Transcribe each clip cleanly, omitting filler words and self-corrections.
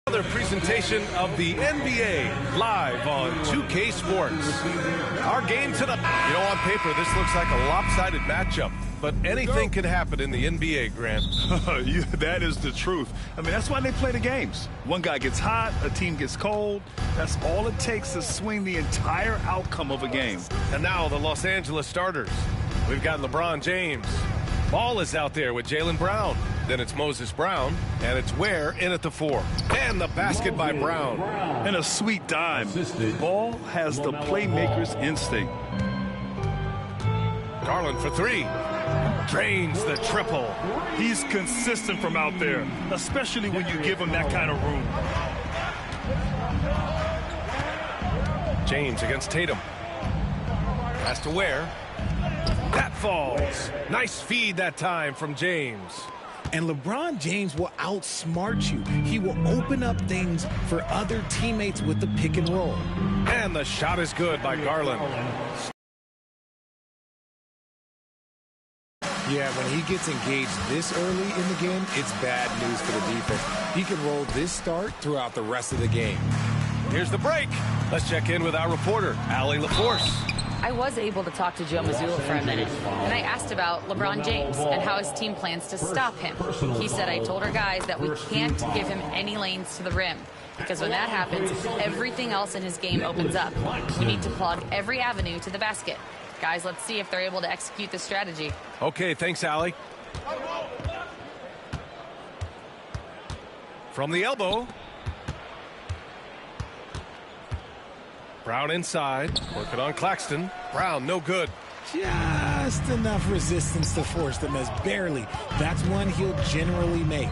Another presentation of the NBA live on 2K Sports. Our game tonight. You know, on paper, this looks like a lopsided matchup, but anything can happen in the NBA, Grant. Yeah, that is the truth. I mean, that's why they play the games. One guy gets hot, a team gets cold. That's all it takes to swing the entire outcome of a game. And now the Los Angeles starters. We've got LeBron James. Ball is out there with Jaylen Brown. Then it's Moses Brown, and it's Ware in at the 4. And the basket by Brown. And a sweet dime. Ball has the playmaker's instinct. Garland for 3. Drains the triple. He's consistent from out there, especially when you give him that kind of room. James against Tatum. Pass to Ware. That falls. Nice feed that time from James. And LeBron James will outsmart you. He will open up things for other teammates with the pick and roll. And the shot is good by Garland. Yeah, when he gets engaged this early in the game, it's bad news for the defense. He can roll this start throughout the rest of the game. Here's the break. Let's check in with our reporter, Allie LaForce. I was able to talk to Joe Mazzulla for a minute, and I asked about LeBron James and how his team plans to stop him. He said, I told our guys that we can't give him any lanes to the rim, because when that happens, everything else in his game opens up. We need to plug every avenue to the basket. Guys, let's see if they're able to execute this strategy. Okay, thanks, Allie. From the elbow. Brown inside, working on Claxton. Brown, no good. Just enough resistance to force the miss, barely. That's one he'll generally make.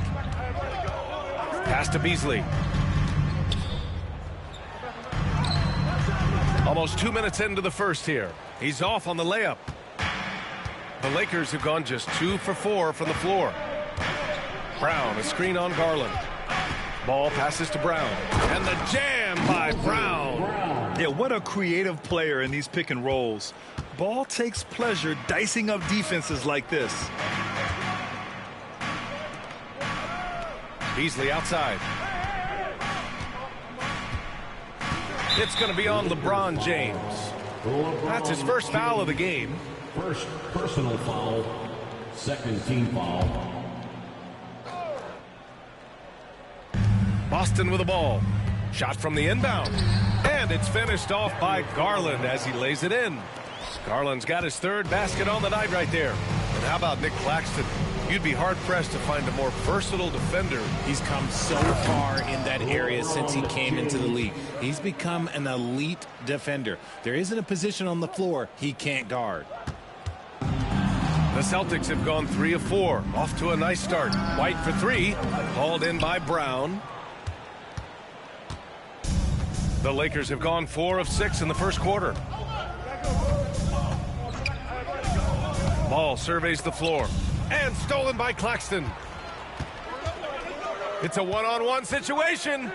Pass to Beasley. Almost 2 minutes into the first here. He's off on the layup. The Lakers have gone just 2 for 4 from the floor. Brown, a screen on Garland. Ball passes to Brown. And the jam by Brown. Yeah, what a creative player in these pick and rolls. Ball takes pleasure dicing up defenses like this. Beasley outside. It's going to be on LeBron James. That's his first foul of the game. First personal foul, second team foul. Boston with the ball. Shot from the inbound. And it's finished off by Garland as he lays it in. Garland's got his third basket on the night right there. And how about Nick Claxton? You'd be hard-pressed to find a more versatile defender. He's come so far in that area since he came into the league. He's become an elite defender. There isn't a position on the floor he can't guard. The Celtics have gone 3 of 4. Off to a nice start. White for 3. Hauled in by Brown. The Lakers have gone 4 of 6 in the first quarter. Ball surveys the floor. And stolen by Claxton. It's a one-on-one situation.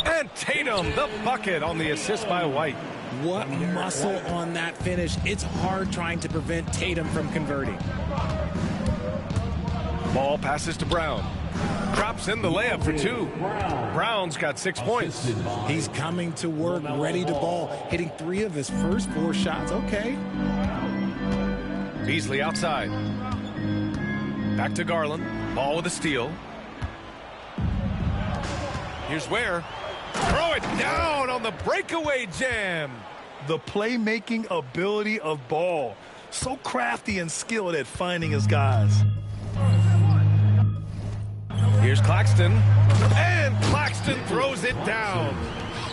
And Tatum, the bucket on the assist by White. What muscle on that finish. It's hard trying to prevent Tatum from converting. Ball passes to Brown. Drops in the layup for 2. Brown's got 6 points. He's coming to work, ready to ball, hitting 3 of his first 4 shots. Okay. Beasley outside. Back to Garland. Ball with a steal. Here's Ware. Throw it down on the breakaway jam. The playmaking ability of Ball. So crafty and skilled at finding his guys. Here's Claxton. And Claxton throws it down.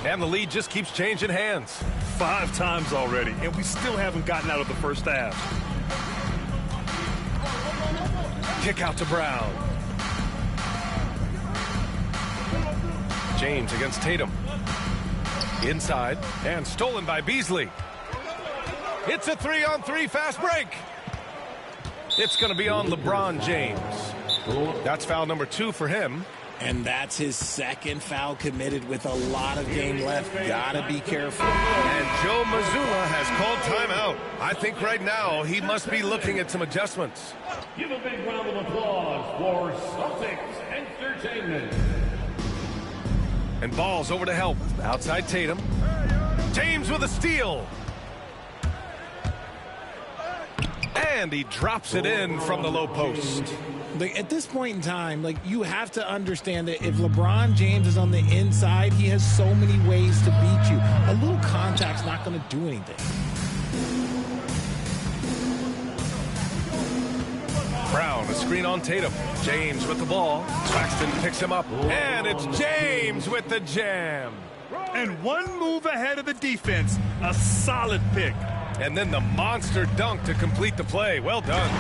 And the lead just keeps changing hands. 5 times already, and we still haven't gotten out of the first half. Kick out to Brown. James against Tatum. Inside and stolen by Beasley. It's a 3-on-3 fast break. It's going to be on LeBron James. That's foul number 2 for him. And that's his second foul committed with a lot of game left. Gotta be careful. And Joe Mazzulla has called timeout. I think right now he must be looking at some adjustments. Give a big round of applause for Celtics Entertainment. And Ball's over to help. Outside Tatum. James with a steal. And he drops it in from the low post. At this point in time, you have to understand that if LeBron James is on the inside, he has so many ways to beat you. A little contact's not going to do anything. Brown, a screen on Tatum. James with the ball. Claxton picks him up. And it's James with the jam. And one move ahead of the defense. A solid pick. And then the monster dunk to complete the play. Well done.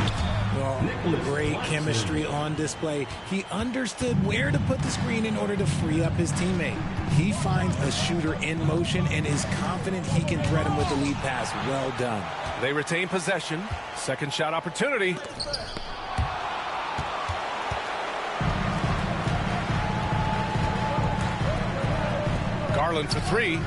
Well, great chemistry on display. He understood where to put the screen in order to free up his teammate. He finds a shooter in motion and is confident he can thread him with the lead pass. Well done. They retain possession. Second shot opportunity. Garland for 3.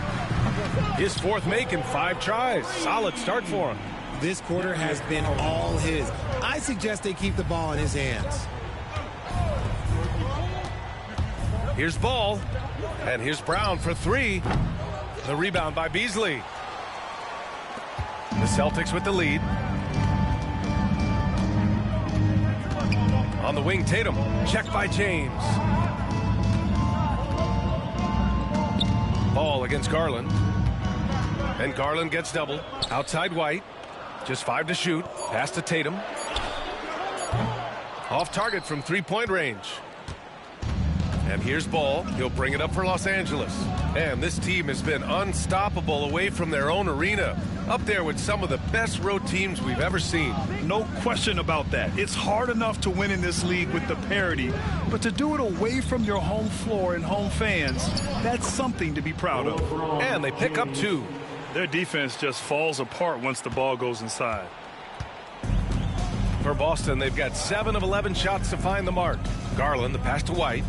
His 4th make in 5 tries. Solid start for him. This quarter has been all his. I suggest they keep the ball in his hands. Here's Ball. And here's Brown for 3. The rebound by Beasley. The Celtics with the lead. On the wing, Tatum. Checked by James. Ball against Garland. And Garland gets doubled. Outside White. Just 5 to shoot. Pass to Tatum. Off target from 3-point range. And here's Ball. He'll bring it up for Los Angeles. And this team has been unstoppable away from their own arena, up there with some of the best road teams we've ever seen. No question about that. It's hard enough to win in this league with the parity, but to do it away from your home floor and home fans, that's something to be proud of. And they pick up 2. Their defense just falls apart once the ball goes inside. For Boston, they've got 7 of 11 shots to find the mark. Garland, the pass to White.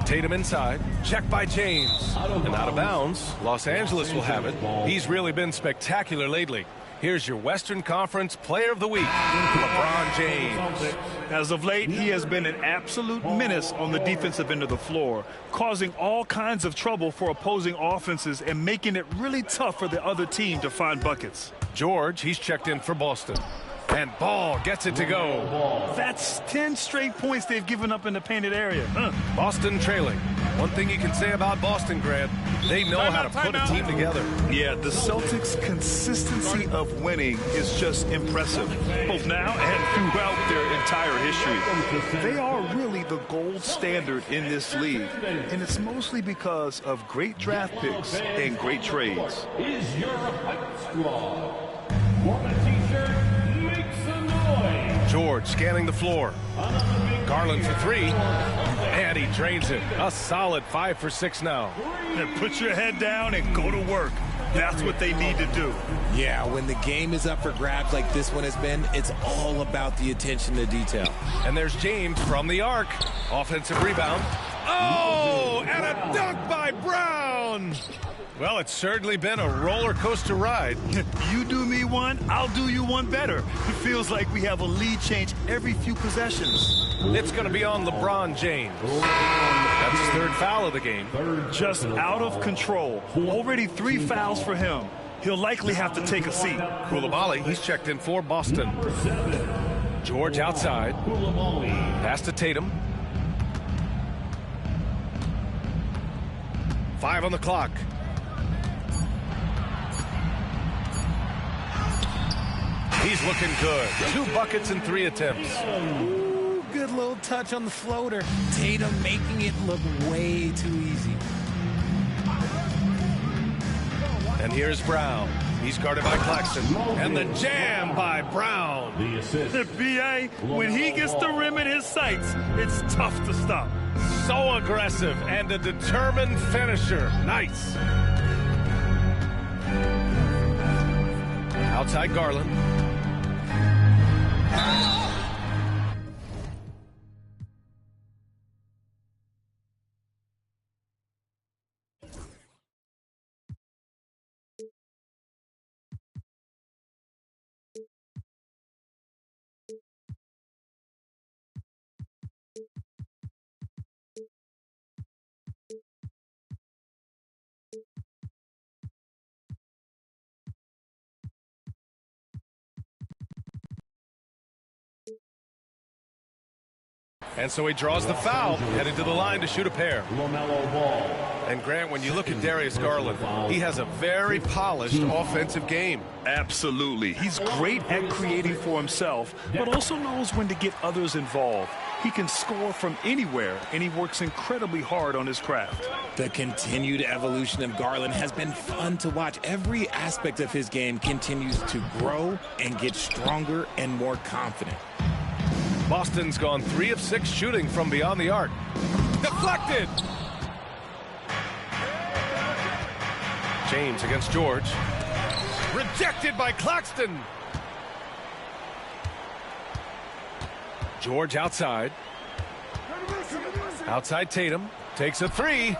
Tatum inside. Checked by James. And out of bounds. Los Angeles will have it. He's really been spectacular lately. Here's your Western Conference Player of the Week, LeBron James. As of late, he has been an absolute menace on the defensive end of the floor, causing all kinds of trouble for opposing offenses and making it really tough for the other team to find buckets. George, he's checked in for Boston. And Ball gets it to go. That's 10 straight points they've given up in the painted area. Boston trailing. One thing you can say about Boston, Grant, they know how to put a team together. Yeah, the Celtics' consistency of winning is just impressive, both now and throughout their entire history. They are really the gold standard in this league, and it's mostly because of great draft picks and great trades. Is your hype squad. For the t-shirt, make some noise. George scanning the floor. Garland for 3. And he drains it. A solid 5 for 6 now. And put your head down and go to work. That's what they need to do. Yeah, when the game is up for grabs like this one has been, it's all about the attention to detail. And there's James from the arc. Offensive rebound. Oh, and a dunk by Brown. Well, it's certainly been a roller coaster ride. You do me one, I'll do you one better. It feels like we have a lead change every few possessions. It's going to be on LeBron James. That's his 3rd foul of the game. Just out of control. Already 3 fouls for him. He'll likely have to take a seat. Koulibaly, he's checked in for Boston. George outside. Pass to Tatum. 5 on the clock. He's looking good. 2 buckets and 3 attempts. Ooh, good little touch on the floater. Tatum making it look way too easy. And here's Brown. He's guarded by Claxton. And the jam by Brown. The assist. The BA, when he gets the rim in his sights, it's tough to stop. So aggressive and a determined finisher. Nice. Outside Garland. And so he draws the foul, headed to the line to shoot a pair. LaMelo Ball. And Grant, when you look at Darius Garland, he has a very polished offensive game. Absolutely. He's great at creating for himself, but also knows when to get others involved. He can score from anywhere, and he works incredibly hard on his craft. The continued evolution of Garland has been fun to watch. Every aspect of his game continues to grow and get stronger and more confident. Boston's gone 3 of 6 shooting from beyond the arc. Deflected! James against George. Rejected by Claxton. George outside. Outside Tatum. Takes a 3.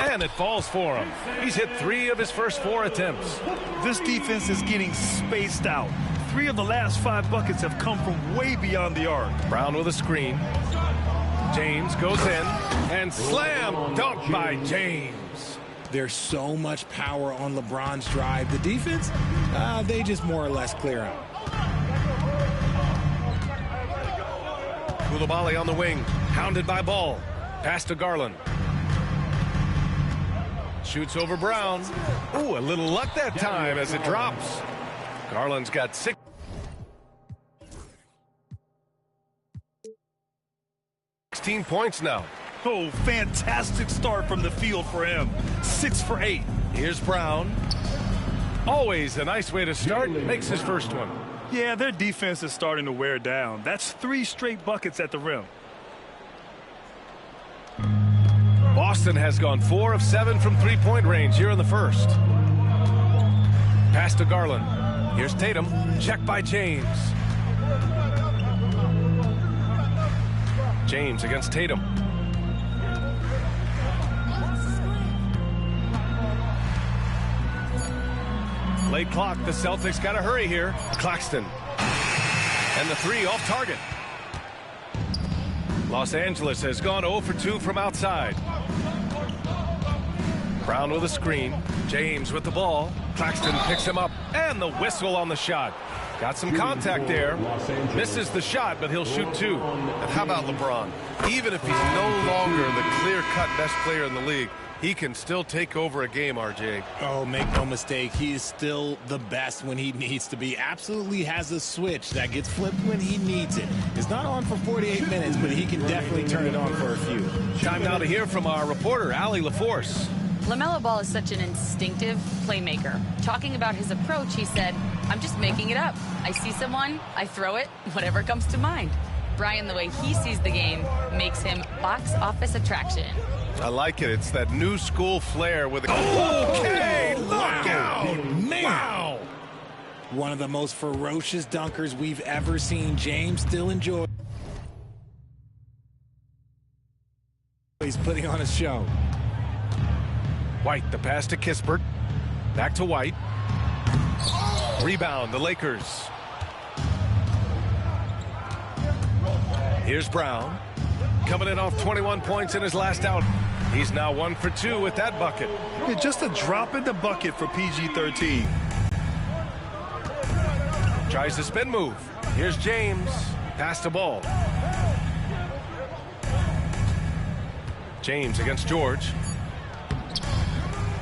And it falls for him. He's hit 3 of his first 4 attempts. This defense is getting spaced out. 3 of the last 5 buckets have come from way beyond the arc. Brown with a screen. James goes in. And slam dunk by James. There's so much power on LeBron's drive. The defense, they just more or less clear out. Koulibaly on the wing. Hounded by Ball. Pass to Garland. Shoots over Brown. Ooh, a little luck that time as it drops. Garland's got 6. 15 points now. Oh, fantastic start from the field for him. 6 for 8. Here's Brown. Always a nice way to start. Makes his first one. Yeah, their defense is starting to wear down. That's 3 straight buckets at the rim. Boston has gone 4 of 7 from three-point range here in the first. Pass to Garland. Here's Tatum. Check by James. James against Tatum. Late clock. The Celtics got to hurry here. Claxton. And the 3 off target. Los Angeles has gone 0 for 2 from outside. Brown with a screen. James with the ball. Claxton picks him up. And the whistle on the shot. Got some contact there. Misses the shot, but he'll shoot 2. And how about LeBron? Even if he's no longer the clear-cut best player in the league, he can still take over a game, RJ. Oh, make no mistake. He is still the best when he needs to be. Absolutely has a switch that gets flipped when he needs it. It's not on for 48 minutes, but he can definitely turn it on for a few. Time now to hear from our reporter, Allie LaForce. LaMelo Ball is such an instinctive playmaker. Talking about his approach, he said, I'm just making it up. I see someone, I throw it, whatever comes to mind. Brian, the way he sees the game makes him box office attraction. I like it. It's that new school flair with a... Okay, look out! Man! Wow! One of the most ferocious dunkers we've ever seen. James still enjoys. He's putting on a show. White, the pass to Kispert. Back to White. Rebound, the Lakers. Here's Brown. Coming in off 21 points in his last out. He's now 1 for 2 with that bucket. Yeah, just a drop in the bucket for PG-13. Tries the spin move. Here's James. Pass the ball. James against George.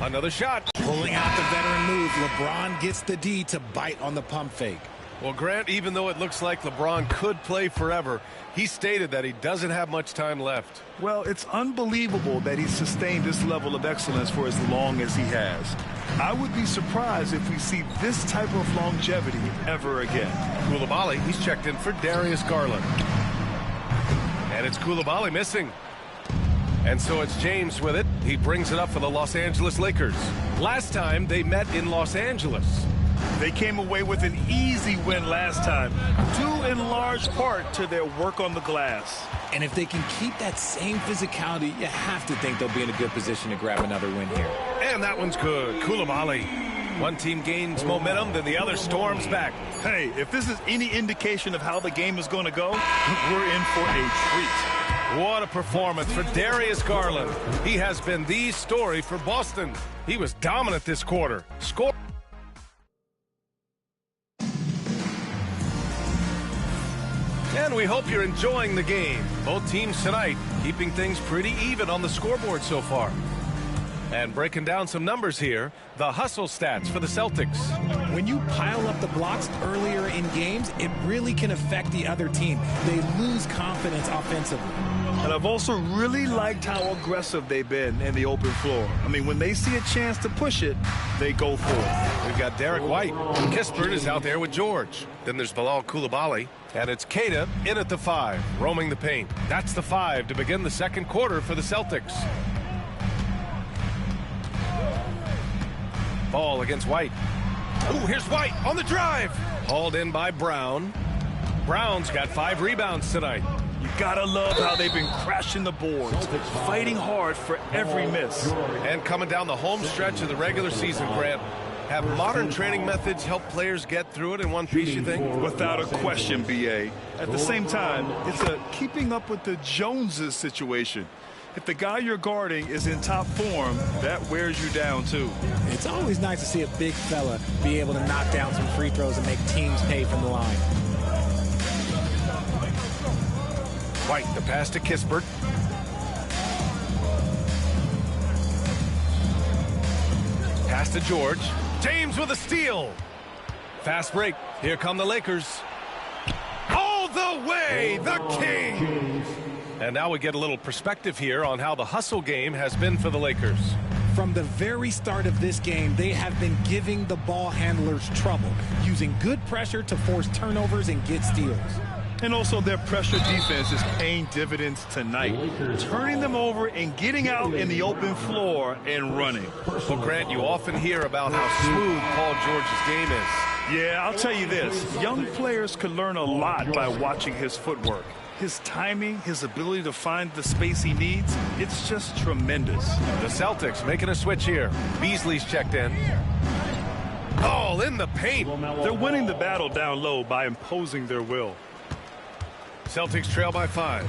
Another shot. Pulling out the veteran move. LeBron gets the D to bite on the pump fake. Well, Grant, even though it looks like LeBron could play forever, he stated that he doesn't have much time left. Well, it's unbelievable that he's sustained this level of excellence for as long as he has. I would be surprised if we see this type of longevity ever again. Coulibaly, he's checked in for Darius Garland. And it's Coulibaly missing. And so it's James with it. He brings it up for the Los Angeles Lakers. Last time they met in Los Angeles. They came away with an easy win last time, due in large part to their work on the glass. And if they can keep that same physicality, you have to think they'll be in a good position to grab another win here. And that one's good. Coulibaly. One team gains momentum, then the other storms back. Hey, if this is any indication of how the game is going to go, we're in for a treat. What a performance for Darius Garland. He has been the story for Boston. He was dominant this quarter. Score. And we hope you're enjoying the game. Both teams tonight keeping things pretty even on the scoreboard so far. And breaking down some numbers here, the hustle stats for the Celtics. When you pile up the blocks earlier in games, it really can affect the other team. They lose confidence offensively. And I've also really liked how aggressive they've been in the open floor. I mean, when they see a chance to push it, they go for it. We've got Derek White. Kispert is out there with George. Then there's Bilal Coulibaly. And it's Keita in at the 5, roaming the paint. That's the 5 to begin the second quarter for the Celtics. Ball against White. Ooh, here's White on the drive. Hauled in by Brown. Brown's got 5 rebounds tonight. You gotta love how they've been crashing the boards, fighting hard for every miss. And coming down the home stretch of the regular season, Grant, have modern training methods help players get through it in one piece, you think? Without a question, B.A. At the same time, it's a keeping up with the Joneses situation. If the guy you're guarding is in top form, that wears you down, too. It's always nice to see a big fella be able to knock down some free throws and make teams pay from the line. White, the pass to Kispert. Pass to George. James with a steal. Fast break. Here come the Lakers. All the way, the Kings. And now we get a little perspective here on how the hustle game has been for the Lakers. From the very start of this game, they have been giving the ball handlers trouble, using good pressure to force turnovers and get steals. And also their pressure defense is paying dividends tonight, turning them over and getting out in the open floor and running. Well, Grant, you often hear about how smooth Paul George's game is. Yeah, I'll tell you this. Young players could learn a lot by watching his footwork. His timing, his ability to find the space he needs, it's just tremendous. The Celtics making a switch here. Beasley's checked in. All in the paint. They're winning the battle down low by imposing their will. Celtics trail by 5.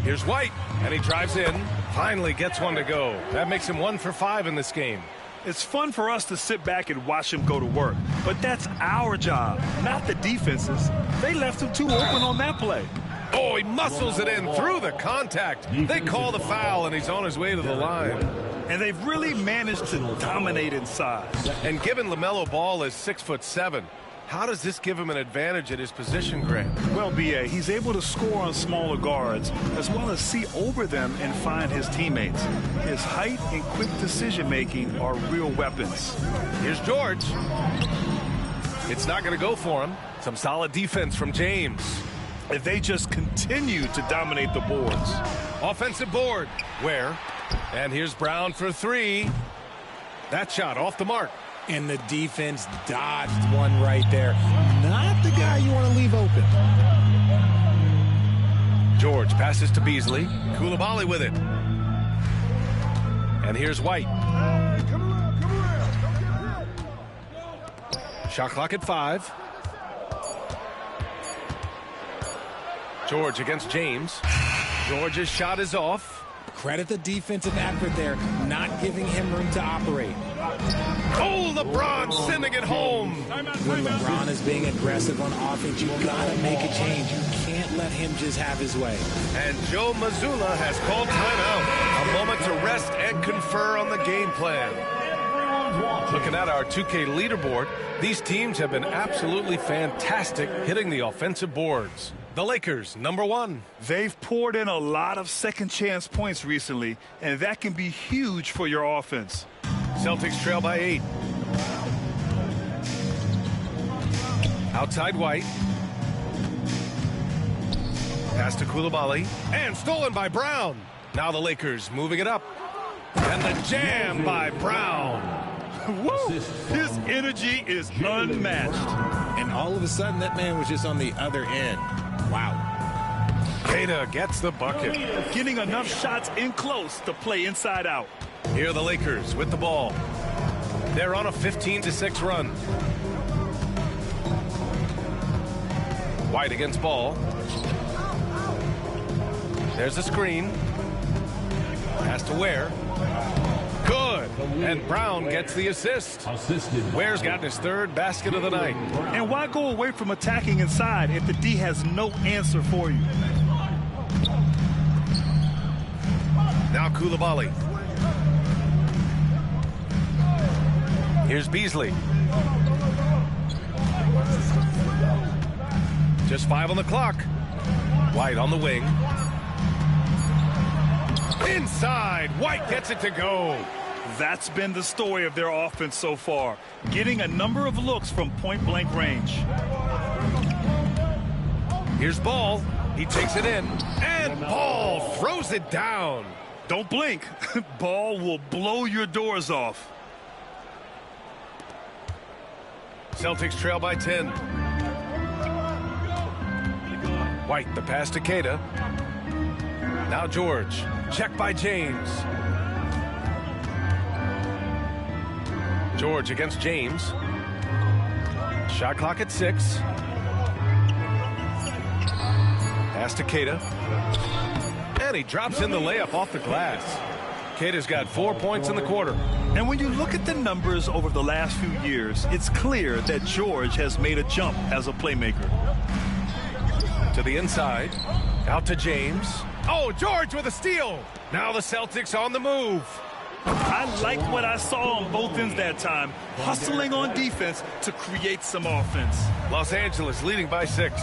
Here's White, and he drives in. Finally gets one to go. That makes him 1 for 5 in this game. It's fun for us to sit back and watch him go to work, but that's our job, not the defense's. They left him too open on that play. Oh, he muscles it in through the contact. They call the foul, and he's on his way to the line. And they've really managed to dominate inside. And given LaMelo Ball is 6'7", how does this give him an advantage at his position, Grant? Well, B.A., he's able to score on smaller guards as well as see over them and find his teammates. His height and quick decision-making are real weapons. Here's George. It's not going to go for him. Some solid defense from James. If they just continue to dominate the boards. Offensive board. Where? And here's Brown for 3. That shot off the mark. And the defense dodged one right there. Not the guy you want to leave open. George passes to Beasley. Coulibaly with it. And here's White. Shot clock at 5. George against James. George's shot is off. Credit the defensive effort there, not giving him room to operate. Oh, LeBron sending it home. When LeBron is being aggressive on offense, you gotta make a change. You can't let him just have his way. And Joe Mazzulla has called timeout. A moment to rest and confer on the game plan. Looking at our 2K leaderboard, these teams have been absolutely fantastic hitting the offensive boards. The Lakers, number 1. They've poured in a lot of second-chance points recently, and that can be huge for your offense. Celtics trail by 8. Outside White. Pass to Coulibaly. And stolen by Brown. Now the Lakers moving it up. And the jam by Brown. Woo! His energy is unmatched. And all of a sudden, that man was just on the other end. Wow. Keita gets the bucket. Getting enough shots in close to play inside out. Here are the Lakers with the ball. They're on a 15-6 run. White against Ball. There's a screen. Pass to Ware. Good. And Brown gets the assist. Ware's gotten his 3rd basket of the night. And why go away from attacking inside if the D has no answer for you? Now Coulibaly. Here's Beasley. Just 5 on the clock. White on the wing. Inside. White gets it to go. That's been the story of their offense so far. Getting a number of looks from point-blank range. Here's Ball. He takes it in. And Ball throws it down. Don't blink. Ball will blow your doors off. Celtics trail by 10. White, the pass to Keita. Now George. Check by James. George against James. Shot clock at 6. Pass to Keita. And he drops in the layup off the glass. Keita's got 4 points in the quarter. And when you look at the numbers over the last few years, it's clear that George has made a jump as a playmaker. To the inside. Out to James. Oh, George with a steal. Now the Celtics on the move. I like what I saw on both ends that time. Hustling on defense to create some offense. Los Angeles leading by 6.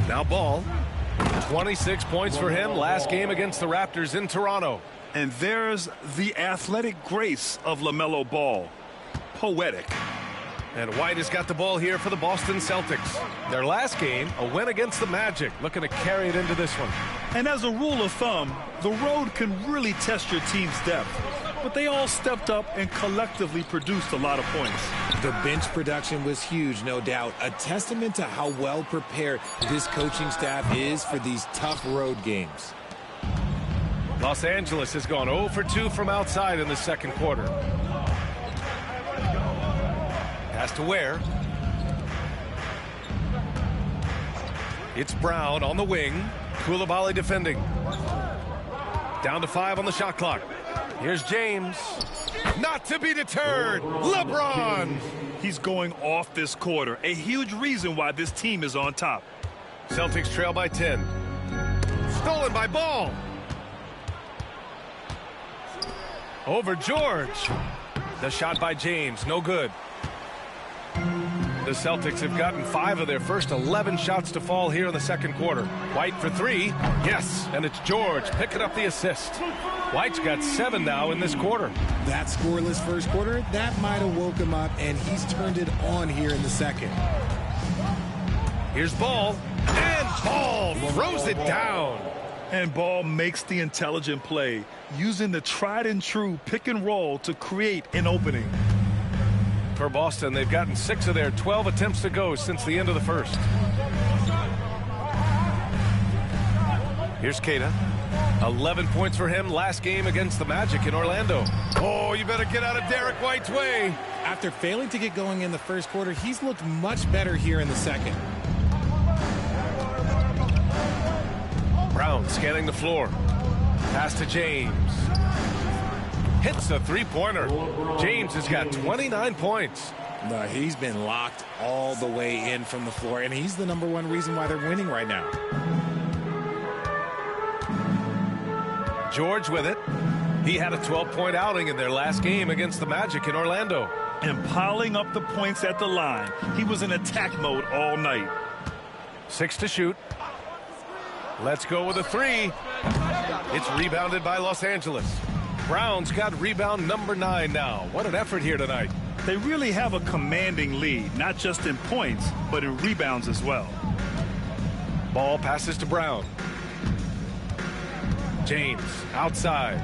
Now Ball. 26 points for him last game against the Raptors in Toronto. And there's the athletic grace of LaMelo Ball. Poetic. And White has got the ball here for the Boston Celtics. Their last game, a win against the Magic, looking to carry it into this one. And as a rule of thumb, the road can really test your team's depth. But they all stepped up and collectively produced a lot of points. The bench production was huge, no doubt. A testament to how well prepared this coaching staff is for these tough road games. Los Angeles has gone 0 for 2 from outside in the second quarter. Pass to Ware. It's Brown on the wing. Koulibaly defending. Down to 5 on the shot clock. Here's James. Not to be deterred. LeBron. He's going off this quarter. A huge reason why this team is on top. Celtics trail by 10. Stolen by Ball. Over George. The shot by James. No good. The Celtics have gotten 5 of their first 11 shots to fall here in the second quarter. White for 3. Yes, and it's George picking up the assist. White's got 7 now in this quarter. That scoreless first quarter, that might have woke him up, and he's turned it on here in the second. Here's Ball, and Ball throws it down. And Ball makes the intelligent play, using the tried and true pick and roll to create an opening. For Boston, they've gotten 6 of their 12 attempts to go since the end of the first. Here's Keita. 11 points for him last game against the Magic in Orlando. Oh, you better get out of Derek White's way. After failing to get going in the first quarter, he's looked much better here in the second. Brown scanning the floor. Pass to James. Hits a three-pointer. James has got 29 points. No, he's been locked all the way in from the floor, and he's the #1 reason why they're winning right now. George with it. He had a 12-point outing in their last game against the Magic in Orlando. And piling up the points at the line. He was in attack mode all night. 6 to shoot. Let's go with a 3. It's rebounded by Los Angeles. Brown's got rebound number 9 now. What an effort here tonight. They really have a commanding lead, not just in points, but in rebounds as well. Ball passes to Brown. James outside.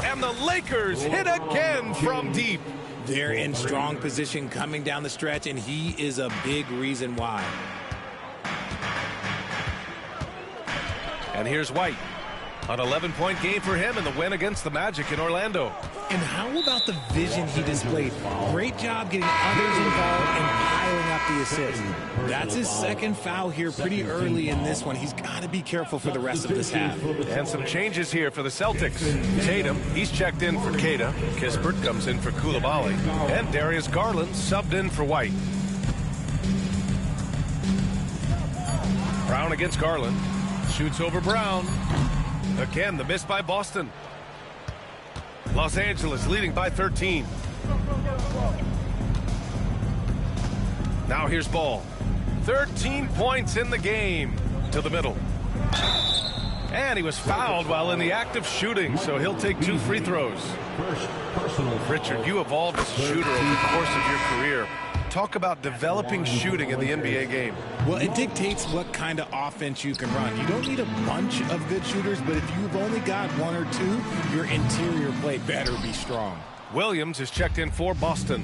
And the Lakers hit again from deep. They're in strong position coming down the stretch, and he is a big reason why. And here's White. An 11-point game for him in the win against the Magic in Orlando. And how about the vision he displayed? Great job getting others involved and piling up the assist. That's his second foul here pretty early in this one. He's got to be careful for the rest of this half. And some changes here for the Celtics. Tatum, he's checked in for Keita. Kispert comes in for Koulibaly. And Darius Garland subbed in for White. Brown against Garland. Shoots over Brown. Again, the miss by Boston. Los Angeles leading by 13. Now here's Ball. 13 points in the game. To the middle. And he was fouled while in the act of shooting, so he'll take 2 free throws. Richard, you evolved as a shooter over the course of your career. Talk about developing shooting in the NBA game. Well, it dictates what kind of offense you can run. You don't need a bunch of good shooters, but if you've only got 1 or 2, your interior play better be strong. Williams is checked in for Boston.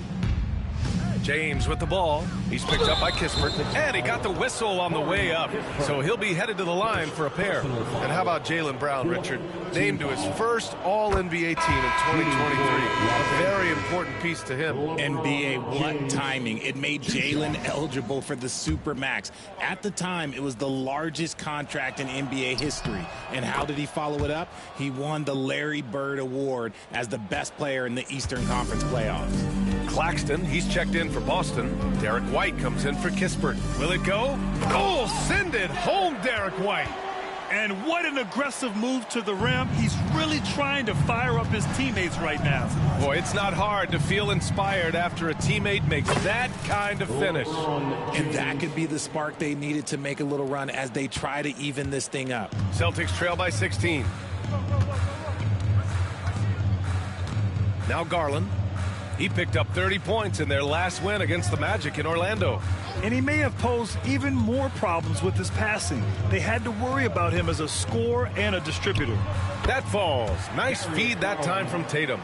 James with the ball. He's picked up by Kispert, and he got the whistle on the way up, so he'll be headed to the line for a pair. And how about Jaylen Brown, Richard? Named to his first All-NBA team in 2023. A very important piece to him. NBA, what timing. It made Jaylen eligible for the Supermax. At the time, it was the largest contract in NBA history. And how did he follow it up? He won the Larry Bird Award as the best player in the Eastern Conference playoffs. Claxton, he's checked in for Boston. Derek White comes in for Kispert. Will it go? Oh, send it home, Derek White. And what an aggressive move to the rim. He's really trying to fire up his teammates right now. Boy, it's not hard to feel inspired after a teammate makes that kind of finish. And that could be the spark they needed to make a little run as they try to even this thing up. Celtics trail by 16. Now Garland. He picked up 30 points in their last win against the Magic in Orlando. And he may have posed even more problems with his passing. They had to worry about him as a scorer and a distributor. That falls. Nice feed that time from Tatum.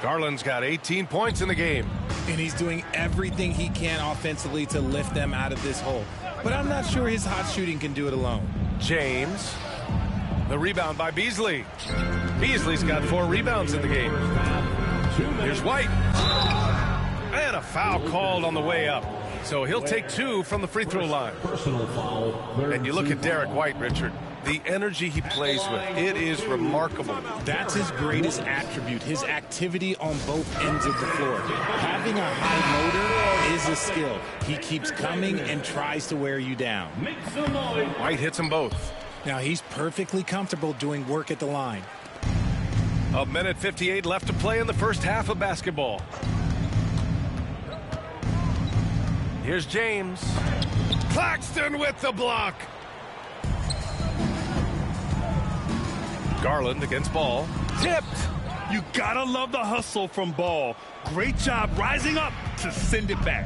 Garland's got 18 points in the game. And he's doing everything he can offensively to lift them out of this hole. But I'm not sure his hot shooting can do it alone. James. The rebound by Beasley. Beasley's got 4 rebounds in the game. Here's White. And a foul called on the way up. So he'll take 2 from the free throw line. And you look at Derek White, Richard. The energy he plays with, it is remarkable. That's his greatest attribute, his activity on both ends of the floor. Having a high motor is a skill. He keeps coming and tries to wear you down. White hits them both. Now he's perfectly comfortable doing work at the line. A minute 58 left to play in the first half of basketball. Here's James. Claxton with the block. Garland against Ball. Tipped. You gotta love the hustle from Ball. Great job rising up to send it back.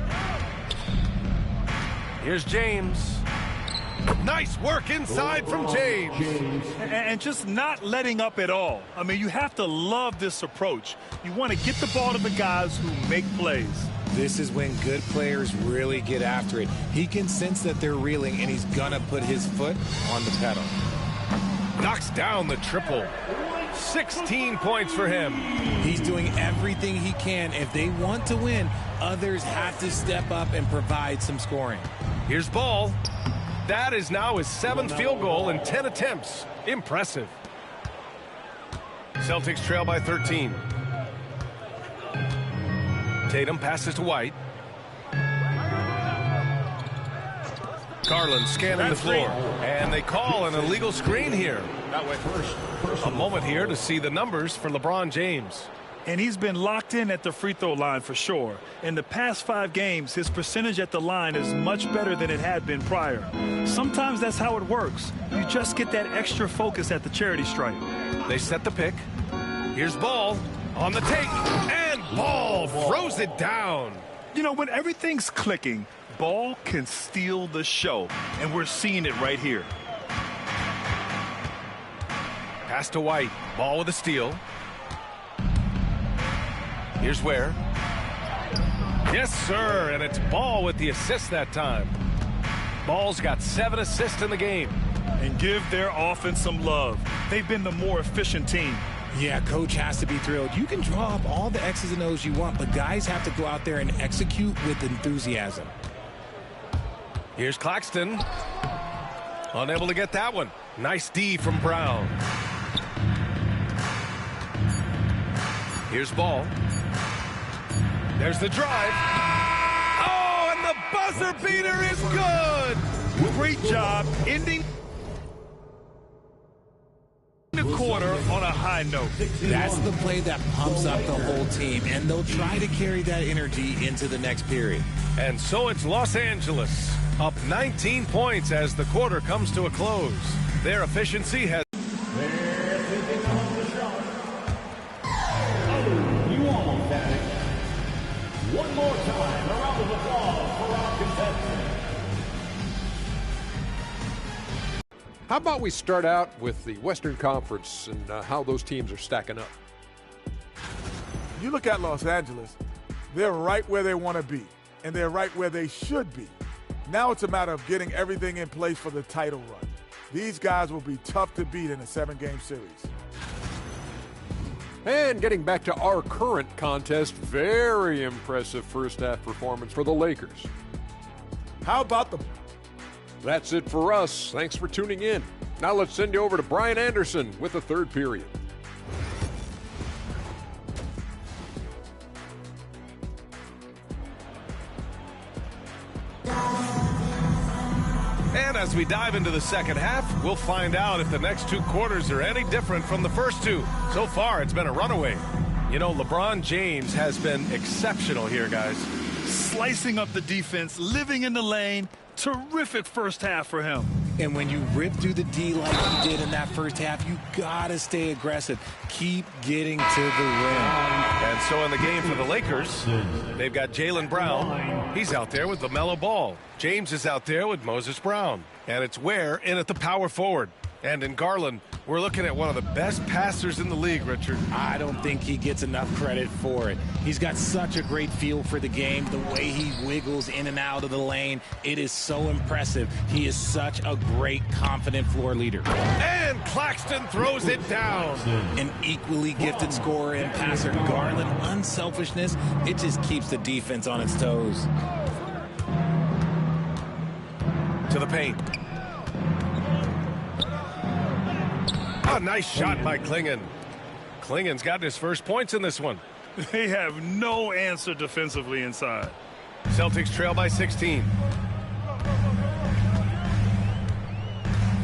Here's James. Nice work inside from James. And just not letting up at all. I mean, you have to love this approach. You want to get the ball to the guys who make plays. This is when good players really get after it. He can sense that they're reeling, and he's going to put his foot on the pedal. Knocks down the triple. 16 points for him. He's doing everything he can. If they want to win, others have to step up and provide some scoring. Here's Ball. That is now his 7th field goal in 10 attempts. Impressive. Celtics trail by 13. Tatum passes to White. Garland scanning the floor. And they call an illegal screen here. A moment here to see the numbers for LeBron James. And he's been locked in at the free throw line for sure. In the past 5 games, his percentage at the line is much better than it had been prior. Sometimes that's how it works. You just get that extra focus at the charity stripe. They set the pick. Here's Ball on the take. And Ball throws it down. You know, when everything's clicking, Ball can steal the show. And we're seeing it right here. Pass to White. Ball with a steal. Here's Ware. Yes, sir, and it's Ball with the assist that time. Ball's got 7 assists in the game. And give their offense some love. They've been the more efficient team. Yeah, coach has to be thrilled. You can draw up all the X's and O's you want, but guys have to go out there and execute with enthusiasm. Here's Claxton. Unable to get that one. Nice D from Brown. Here's Ball. There's the drive. Oh, and the buzzer beater is good. Great job ending the quarter on a high note. That's the play that pumps up the whole team, and they'll try to carry that energy into the next period. And so it's Los Angeles up 19 points as the quarter comes to a close. Their efficiency has... One more time, a round of applause for our contestants. How about we start out with the Western Conference and how those teams are stacking up? You look at Los Angeles, they're right where they want to be, and they're right where they should be. Now it's a matter of getting everything in place for the title run. These guys will be tough to beat in a 7-game series. And getting back to our current contest, very impressive first-half performance for the Lakers. How about the... That's it for us. Thanks for tuning in. Now let's send you over to Brian Anderson with the third period. And as we dive into the second half, we'll find out if the next 2 quarters are any different from the first 2. So far, it's been a runaway. You know, LeBron James has been exceptional here, guys. Slicing up the defense, living in the lane. Terrific first half for him. And when you rip through the D like he did in that first half, you gotta stay aggressive. Keep getting to the rim. And so in the game for the Lakers, they've got Jaylen Brown. He's out there with LaMelo Ball. James is out there with Moses Brown. And it's Ware in at the power forward. And in Garland, we're looking at one of the best passers in the league, Richard. I don't think he gets enough credit for it. He's got such a great feel for the game, the way he wiggles in and out of the lane. It is so impressive. He is such a great, confident floor leader. And Claxton throws it down. An equally gifted scorer and passer, Garland, unselfishness, it just keeps the defense on its toes. To the paint. A nice shot by Klingon. Klingon's gotten his first points in this one. They have no answer defensively inside. Celtics trail by 16.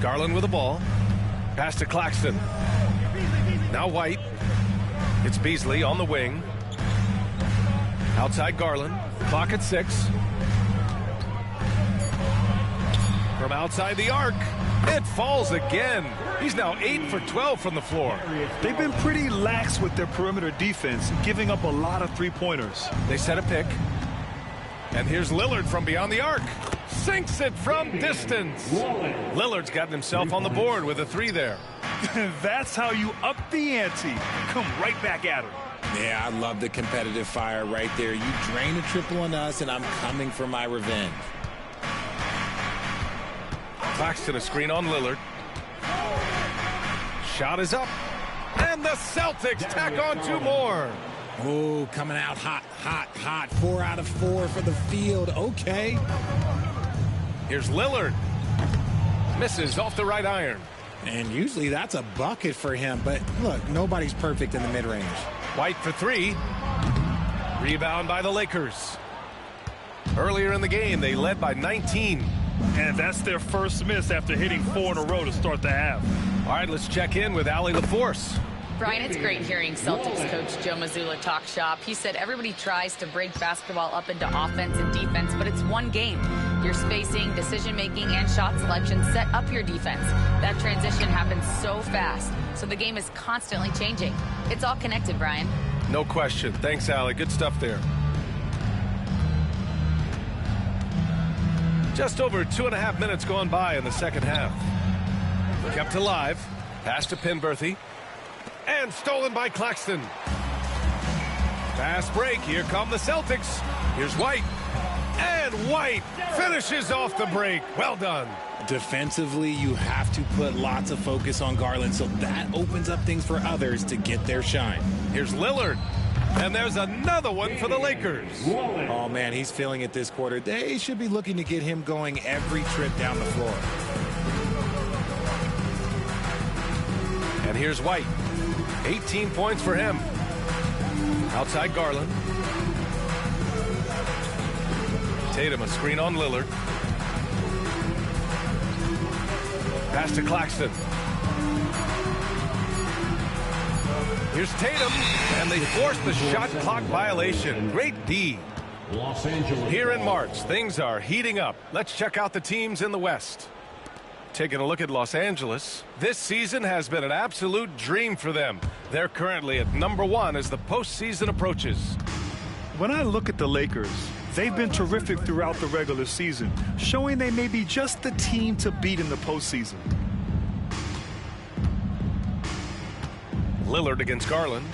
Garland with the ball. Pass to Claxton. Now White. It's Beasley on the wing. Outside Garland. Clock at 6. From outside the arc. It falls again. He's now 8 for 12 from the floor. They've been pretty lax with their perimeter defense, giving up a lot of three-pointers. They set a pick. And here's Lillard from beyond the arc. Sinks it from distance. Lillard's gotten himself on the board with a 3 there. That's how you up the ante. Come right back at him. Yeah, I love the competitive fire right there. You drain a triple on us, and I'm coming for my revenge. Claxton a screen on Lillard. Shot is up. And the Celtics tack on 2 more. Oh, coming out hot, hot, hot. 4 out of 4 for the field. Okay. Here's Lillard. Misses off the right iron. And usually that's a bucket for him. But look, nobody's perfect in the mid-range. White for 3. Rebound by the Lakers. Earlier in the game, they led by 19. And that's their first miss after hitting 4 in a row to start the half. All right, let's check in with Allie LaForce. Brian, it's great hearing Celtics coach Joe Mazzulla talk shop. He said everybody tries to break basketball up into offense and defense, but it's one game. Your spacing, decision-making, and shot selection set up your defense. That transition happens so fast, so the game is constantly changing. It's all connected, Brian. No question. Thanks, Allie. Good stuff there. Just over 2.5 minutes gone by in the second half. Kept alive. Pass to Penberthy. And stolen by Claxton. Fast break. Here come the Celtics. Here's White. And White finishes off the break. Well done. Defensively, you have to put lots of focus on Garland, so that opens up things for others to get their shine. Here's Lillard. And there's another one for the Lakers. Oh, man, he's feeling it this quarter. They should be looking to get him going every trip down the floor. And here's White. 18 points for him. Outside Garland. Tatum a screen on Lillard. Pass to Claxton. Here's Tatum, and they force the shot clock violation. Great D. Los Angeles. Here in March, things are heating up. Let's check out the teams in the West. Taking a look at Los Angeles, this season has been an absolute dream for them. They're currently at #1 as the postseason approaches. When I look at the Lakers, they've been terrific throughout the regular season, showing they may be just the team to beat in the postseason. Lillard against Garland.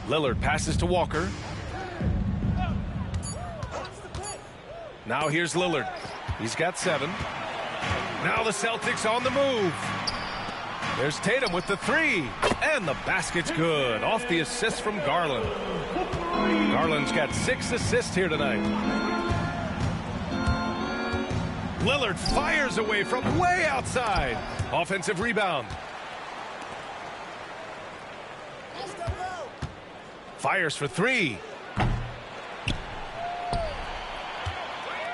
Lillard passes to Walker. Now here's Lillard. He's got 7. Now the Celtics on the move. There's Tatum with the 3. And the basket's good. Off the assist from Garland. Garland's got 6 assists here tonight. Lillard fires away from way outside. Offensive rebound. Fires for 3.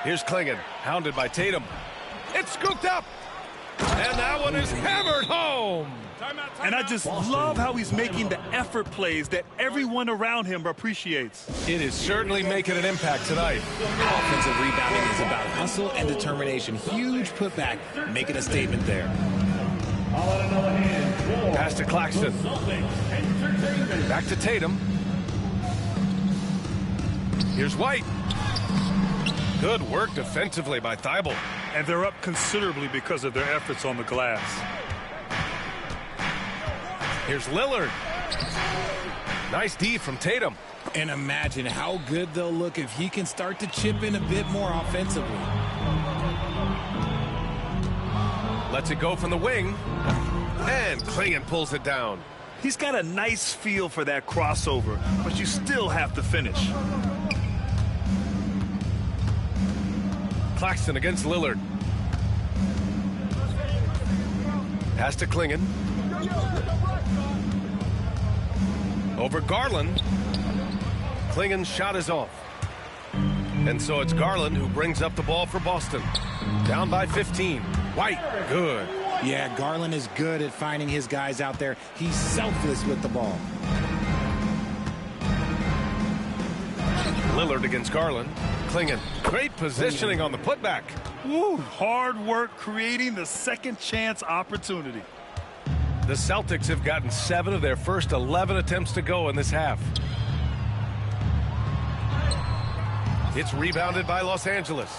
Here's Klingon, hounded by Tatum. Gets scooped up. And that one is hammered home. And I just love how he's making the effort plays that everyone around him appreciates. It is certainly making an impact tonight. Offensive rebounding is about hustle and determination. Huge putback, making a statement there. Pass to Claxton. Back to Tatum. Here's White. Good work defensively by Thibault. And they're up considerably because of their efforts on the glass. Here's Lillard. Nice D from Tatum. And imagine how good they'll look if he can start to chip in a bit more offensively. Lets it go from the wing. And Klingon pulls it down. He's got a nice feel for that crossover, but you still have to finish. Claxton against Lillard. Pass to Klingon. Over Garland. Klingon's shot is off. And so it's Garland who brings up the ball for Boston. Down by 15. White, good. Yeah, Garland is good at finding his guys out there. He's selfless with the ball. Lillard against Garland. Klingon. Great positioning on the putback. Woo, hard work creating the second chance opportunity. The Celtics have gotten 7 of their first 11 attempts to go in this half. It's rebounded by Los Angeles.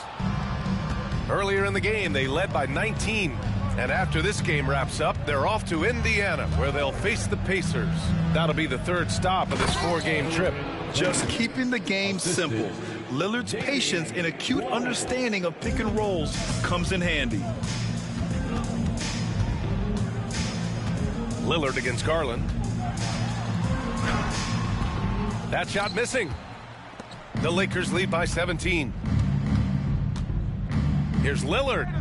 Earlier in the game, they led by 19. And after this game wraps up, they're off to Indiana, where they'll face the Pacers. That'll be the third stop of this 4-game trip. Just keeping the game simple. Lillard's patience and acute understanding of pick and rolls comes in handy. Lillard against Garland. That shot missing. The Lakers lead by 17. Here's Lillard.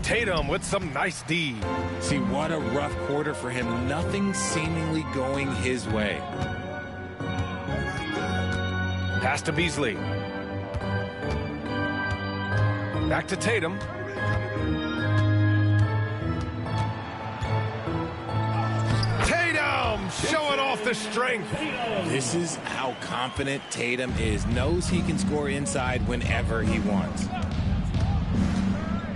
Tatum with some nice D. See, what a rough quarter for him. Nothing seemingly going his way. Pass to Beasley. Back to Tatum. Tatum showing off the strength. This is how confident Tatum is. Knows he can score inside whenever he wants.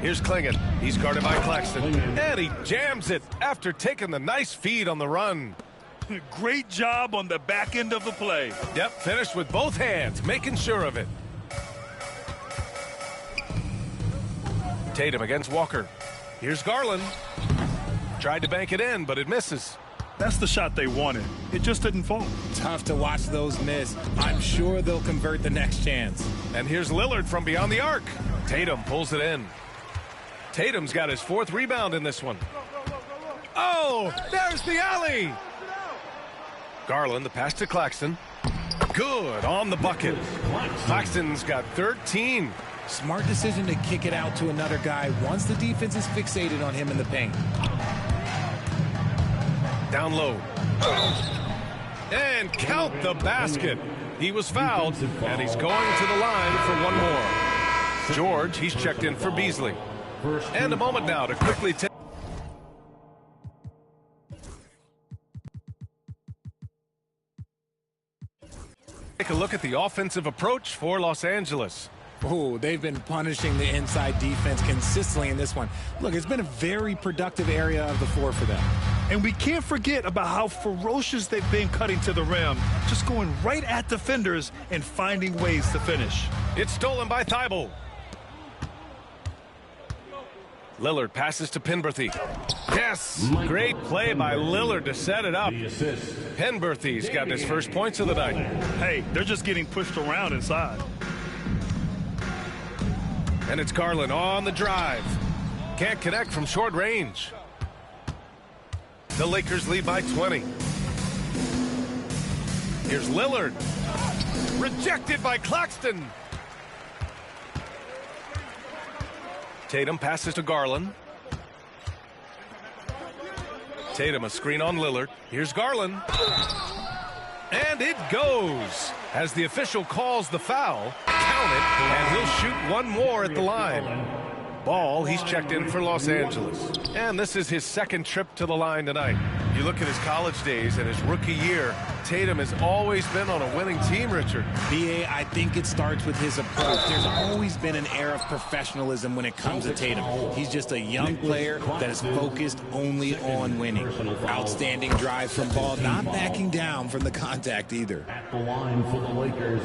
Here's Klingon. He's guarded by Claxton. And he jams it after taking the nice feed on the run. Great job on the back end of the play. Yep, finished with both hands, making sure of it. Tatum against Walker. Here's Garland. Tried to bank it in, but it misses. That's the shot they wanted. It just didn't fall. Tough to watch those miss. I'm sure they'll convert the next chance. And here's Lillard from beyond the arc. Tatum pulls it in. Tatum's got his 4th rebound in this one. Oh, there's the alley. Garland, the pass to Claxton. Good on the bucket. Claxton's got 13. Smart decision to kick it out to another guy once the defense is fixated on him in the paint. Down low. And count the basket. He was fouled, and he's going to the line for one more. George, he's checked in for Beasley. And a moment now to quickly take a look at the offensive approach for Los Angeles. Oh, they've been punishing the inside defense consistently in this one. Look, it's been a very productive area of the floor for them. And we can't forget about how ferocious they've been cutting to the rim, just going right at defenders and finding ways to finish. It's stolen by Thibault. Lillard passes to Penberthy. Yes, great play by Lillard to set it up. Penberthy's got his first points of the night. Hey, they're just getting pushed around inside. And it's Garland on the drive. Can't connect from short range. The Lakers lead by 20. Here's Lillard. Rejected by Claxton. Tatum passes to Garland. Tatum a screen on Lillard. Here's Garland. And it goes. As the official calls the foul, count it, and he'll shoot one more at the line. Ball, he's checked in for Los Angeles. And this is his second trip to the line tonight. You look at his college days and his rookie year, Tatum has always been on a winning team, Richard. B.A., I think it starts with his approach. There's always been an air of professionalism when it comes to Tatum. He's just a young player that is focused only on winning. Outstanding drive from Ball, not backing down from the contact either. At the line for the Lakers,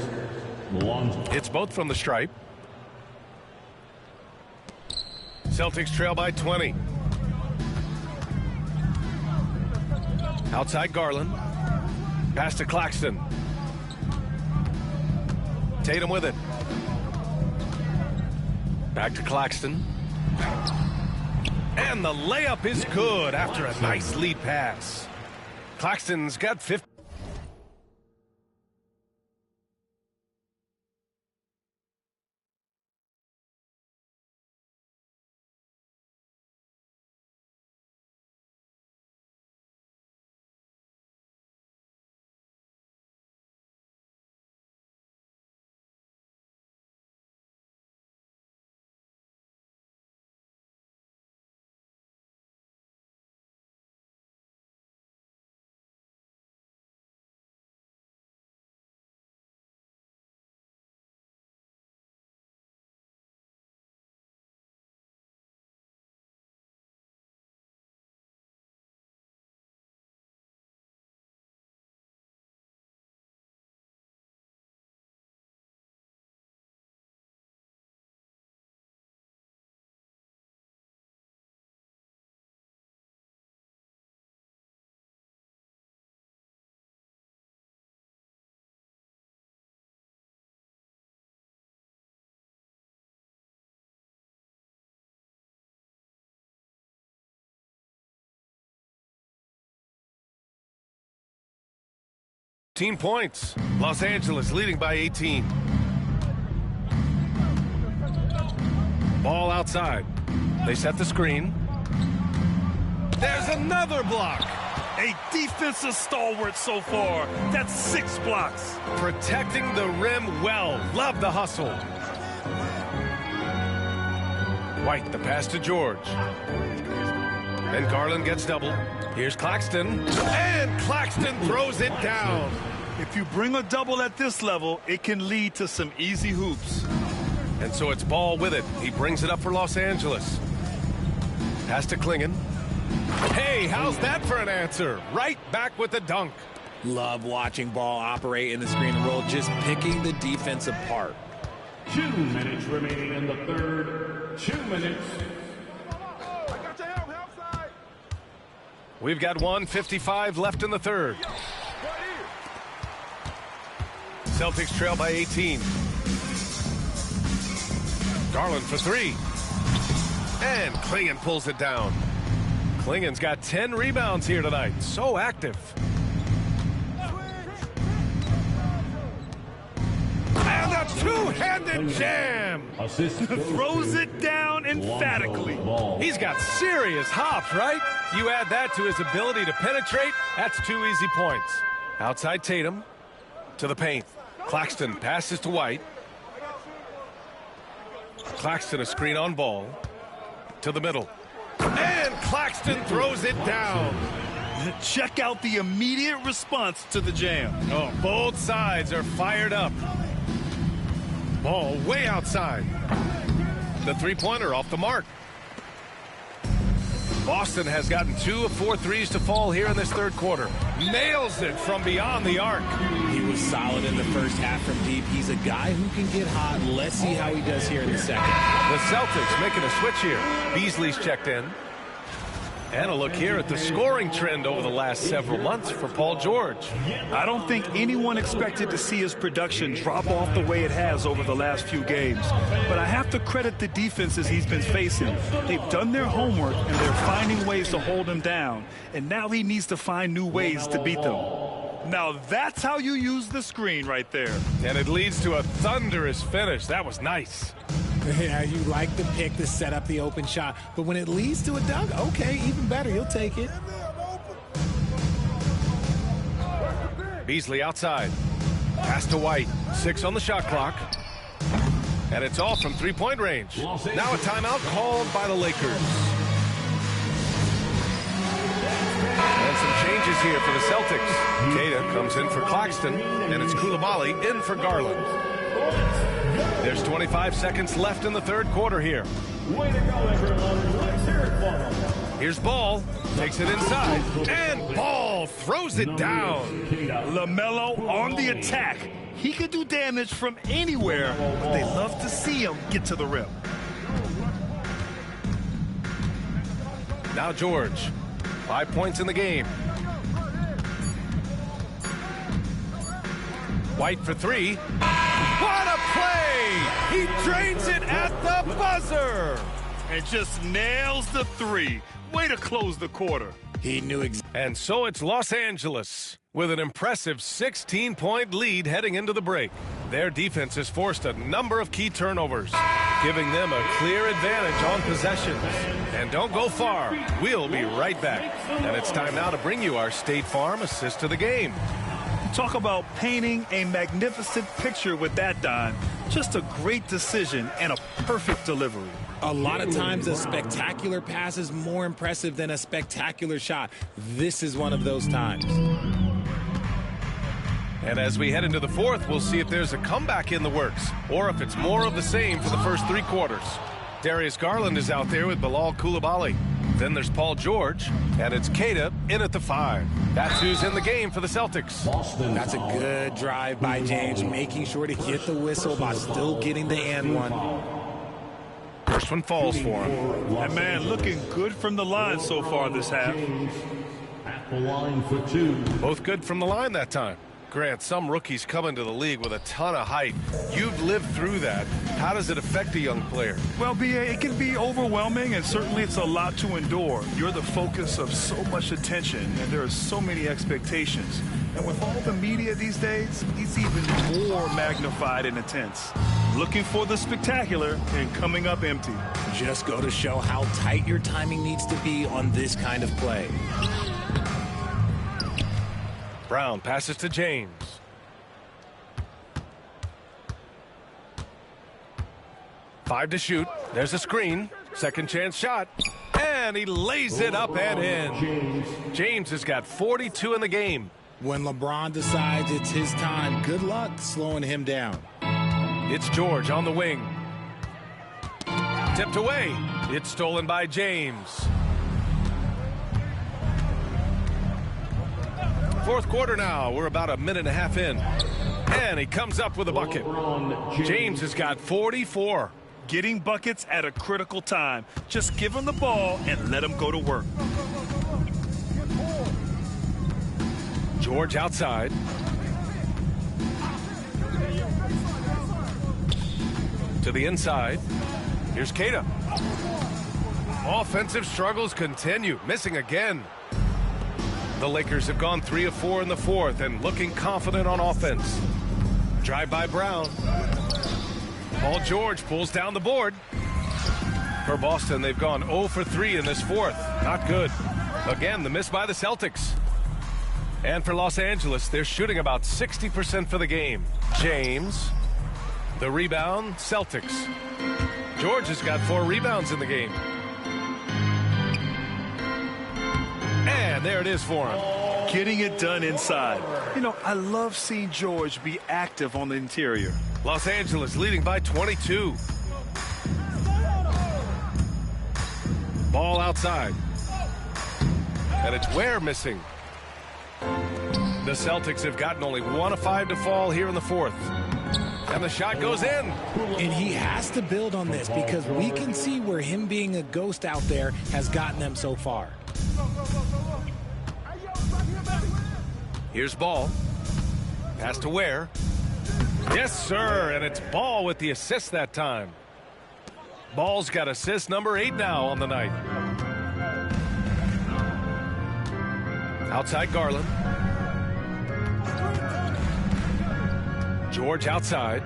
It's both from the stripe. Celtics trail by 20. Outside Garland. Pass to Claxton. Tatum with it. Back to Claxton. And the layup is good after a nice lead pass. Claxton's got 50. Points. Los Angeles leading by 18. Ball outside. They set the screen. There's another block. A defensive stalwart so far. That's 6 blocks. Protecting the rim well. Love the hustle. White, the pass to George. And Garland gets double. Here's Claxton. And Claxton throws it down. If you bring a double at this level, it can lead to some easy hoops. And so it's Ball with it. He brings it up for Los Angeles. Pass to Klingon. Hey, how's that for an answer? Right back with the dunk. Love watching Ball operate in the screen and roll, just picking the defense apart. 2 minutes remaining in the third. 2 minutes. We've got 1:55 left in the third. Celtics trail by 18. Garland for 3. And Klingon pulls it down. Klingon's got 10 rebounds here tonight. So active. And a two-handed jam. Throws it down emphatically. He's got serious hops, right? You add that to his ability to penetrate, that's 2 easy points. Outside Tatum to the paint. Claxton passes to White. Claxton a screen on Ball. To the middle. And Claxton throws it down. Check out the immediate response to the jam. Oh, both sides are fired up. Ball way outside. The three-pointer off the mark. Boston has gotten 2 of 4 threes to fall here in this third quarter. Nails it from beyond the arc. He was solid in the first half from deep. He's a guy who can get hot. Let's see how he does here in the second. The Celtics making a switch here. Beasley's checked in. And a look here at the scoring trend over the last several months for Paul George. I don't think anyone expected to see his production drop off the way it has over the last few games. But I have to credit the defenses he's been facing. They've done their homework, and they're finding ways to hold him down. And now he needs to find new ways to beat them. Now that's how you use the screen right there. And it leads to a thunderous finish. That was nice. Yeah, you like the pick to set up the open shot, but when it leads to a dunk, okay, even better, you'll take it. Beasley outside. Pass to White. 6 on the shot clock. And it's off from three-point range. Now a timeout called by the Lakers. And some changes here for the Celtics. Queta comes in for Claxton, and it's Coulibaly in for Garland. There's 25 seconds left in the third quarter here. Way to go, everyone. Let's hear it for them. Here's Ball. Takes it inside. And Ball throws it down. LaMelo on the attack. He could do damage from anywhere, but they love to see him get to the rim. Now George. 5 points in the game. White for 3. What a play! He drains it at the buzzer! And just nails the 3. Way to close the quarter. He knew And so it's Los Angeles with an impressive 16-point lead heading into the break. Their defense has forced a number of key turnovers, giving them a clear advantage on possessions. And don't go far. We'll be right back. And it's time now to bring you our State Farm assist to the game. Talk about painting a magnificent picture with that, Don. Just a great decision and a perfect delivery. A lot of times a spectacular pass is more impressive than a spectacular shot. This is one of those times. And as we head into the fourth, we'll see if there's a comeback in the works or if it's more of the same for the first 3 quarters. Darius Garland is out there with Bilal Coulibaly. Then there's Paul George, and it's Queta in at the 5. That's who's in the game for the Celtics. That's a good drive by James, making sure to get the whistle by still getting the and one. First one falls for him. And man, looking good from the line so far this half. At the line for 2. Both good from the line that time. Grant, some rookies come into the league with a ton of height. You've lived through that. How does it affect a young player? Well, B.A., it can be overwhelming, and certainly it's a lot to endure. You're the focus of so much attention, and there are so many expectations. And with all the media these days, it's even more magnified and intense. Looking for the spectacular and coming up empty. Just go to show how tight your timing needs to be on this kind of play. Brown passes to James. Five to shoot. There's a screen. Second chance shot. And he lays it up and in. James has got 42 in the game. When LeBron decides it's his time, good luck slowing him down. It's George on the wing. Tipped away. It's stolen by James. Fourth quarter now. We're about a minute and a half in. And he comes up with a bucket. James has got 44. Getting buckets at a critical time. Just give him the ball and let him go to work. George outside. To the inside. Here's Queta. Offensive struggles continue. Missing again. The Lakers have gone 3 of 4 in the fourth and looking confident on offense. Drive by Brown. Paul George pulls down the board. For Boston, they've gone 0 for 3 in this fourth. Not good. Again, the miss by the Celtics. And for Los Angeles, they're shooting about 60% for the game. James. The rebound, Celtics. George has got 4 rebounds in the game. And there it is for him. Getting it done inside. You know, I love seeing George be active on the interior. Los Angeles leading by 22. Ball outside. And it's Ware missing. The Celtics have gotten only 1 of 5 to fall here in the fourth. And the shot goes in. And he has to build on this because we can see where him being a ghost out there has gotten them so far. Here's Ball. Pass to Ware. Yes, sir. And it's Ball with the assist that time. Ball's got assist number 8 now on the night. Outside Garland. George outside.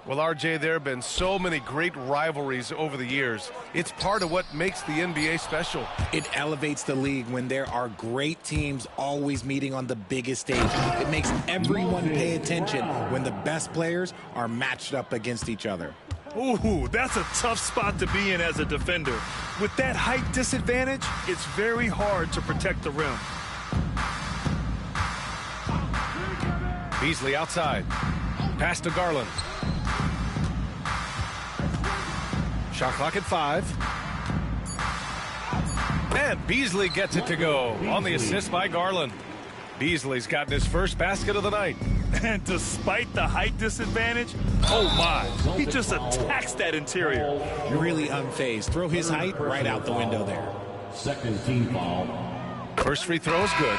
Well, RJ, there have been so many great rivalries over the years. It's part of what makes the NBA special. It elevates the league when there are great teams always meeting on the biggest stage. It makes everyone pay attention when the best players are matched up against each other. Ooh, that's a tough spot to be in as a defender. With that height disadvantage, it's very hard to protect the rim. Beasley outside. Pass to Garland. Shot clock at 5. And Beasley gets it to go on the assist by Garland. Beasley's gotten his first basket of the night. And despite the height disadvantage, oh my, he just attacks that interior. Really unfazed. Throw his height right out the window there. Second team foul. First free throw is good.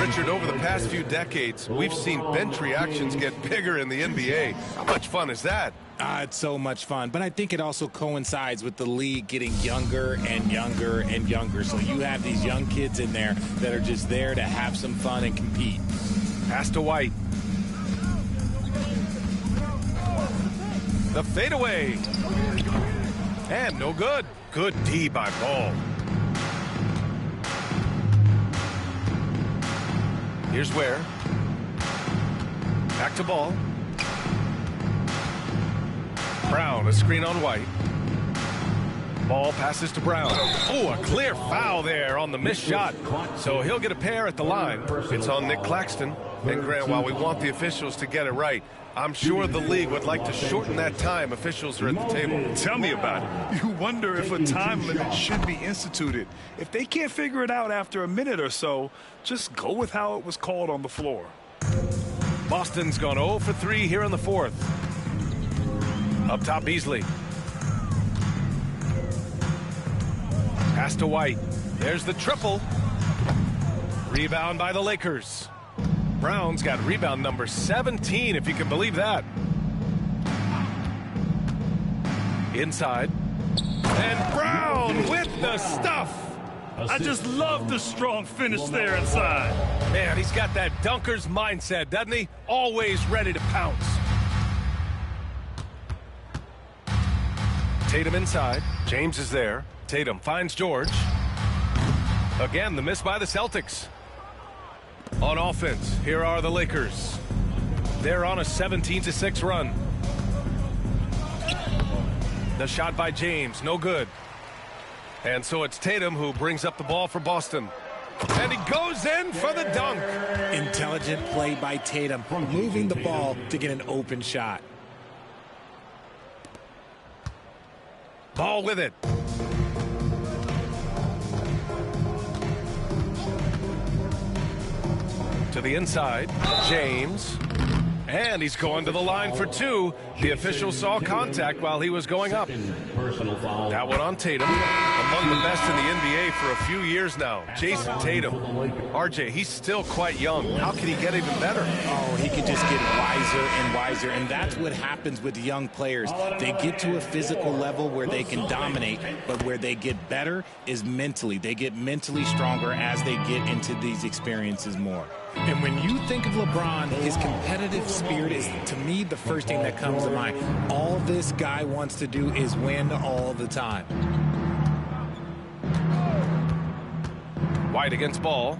Richard, over the past few decades, we've seen bench reactions get bigger in the NBA. How much fun is that? It's so much fun, but I think it also coincides with the league getting younger and younger and younger. So you have these young kids in there that are just there to have some fun and compete. Pass to White. The fadeaway. And no good. Good D by Ball. Here's Ware. Back to Ball. Brown, a screen on White. Ball passes to Brown. Oh, a clear foul there on the missed shot. So he'll get a pair at the line. It's on Nick Claxton. And Grant, while we want the officials to get it right, I'm sure the league would like to shorten that time officials are at the table. Tell me about it. You wonder if a time limit should be instituted. If they can't figure it out after a minute or so, just go with how it was called on the floor. Boston's gone 0 for 3 here in the fourth. Up top, Beasley. Pass to White. There's the triple. Rebound by the Lakers. Brown's got rebound number 17, if you can believe that. Inside. And Brown with the stuff. I just love the strong finish there inside. Man, he's got that dunker's mindset, doesn't he? Always ready to pounce. Tatum inside. James is there. Tatum finds George. Again, the miss by the Celtics. On offense, here are the Lakers. They're on a 17-6 run. The shot by James, no good. And so it's Tatum who brings up the ball for Boston. And he goes in for the dunk. Intelligent play by Tatum, moving the ball to get an open shot. Ball with it. To the inside, James. And he's going to the line for 2. The official saw contact while he was going up. That one on Tatum. Among the best in the NBA for a few years now. Jason Tatum. RJ, he's still quite young. How can he get even better? Oh, he can just get wiser and wiser. And that's what happens with young players. They get to a physical level where they can dominate, but where they get better is mentally. They get mentally stronger as they get into these experiences more. And when you think of LeBron, his competitive spirit is, to me, the first thing that comes to mind. All this guy wants to do is win all the time. White against Ball.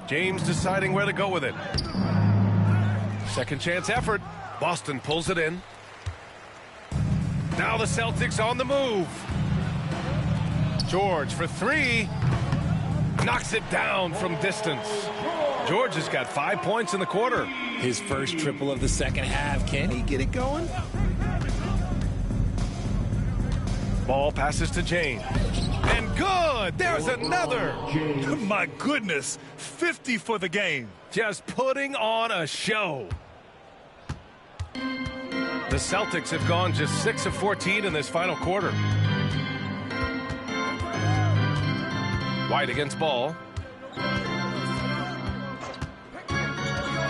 James deciding where to go with it. Second chance effort. Boston pulls it in. Now the Celtics on the move. George for 3. Knocks it down from distance. George has got 5 points in the quarter. His first triple of the second half. Can he get it going? Ball passes to James. And good! There's another! My goodness, 50 for the game. Just putting on a show. The Celtics have gone just 6 of 14 in this final quarter. White against Ball.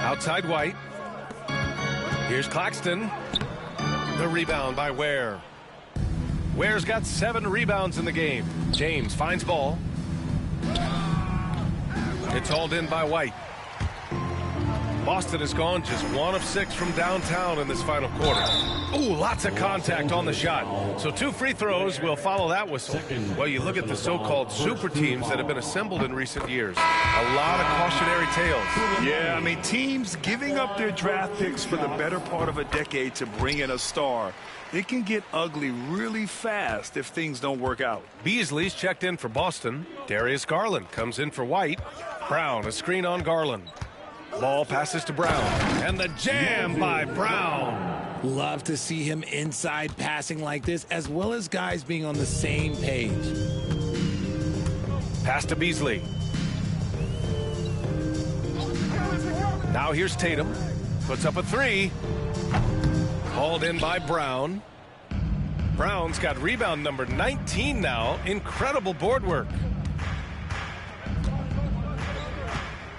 Outside White. Here's Claxton. The rebound by Ware. Ware's got 7 rebounds in the game. James finds Ball. It's hauled in by White. Boston has gone just 1 of 6 from downtown in this final quarter. Ooh, lots of contact on the shot. So 2 free throws will follow that whistle. Well, you look at the so-called super teams that have been assembled in recent years. A lot of cautionary tales. Yeah, I mean, teams giving up their draft picks for the better part of a decade to bring in a star. It can get ugly really fast if things don't work out. Beasley's checked in for Boston. Darius Garland comes in for White. Brown, a screen on Garland. Ball passes to Brown. And the jam by Brown. Love to see him inside passing like this, as well as guys being on the same page. Pass to Beasley. Now here's Tatum. Puts up a 3. Hauled in by Brown. Brown's got rebound number 19 now. Incredible board work.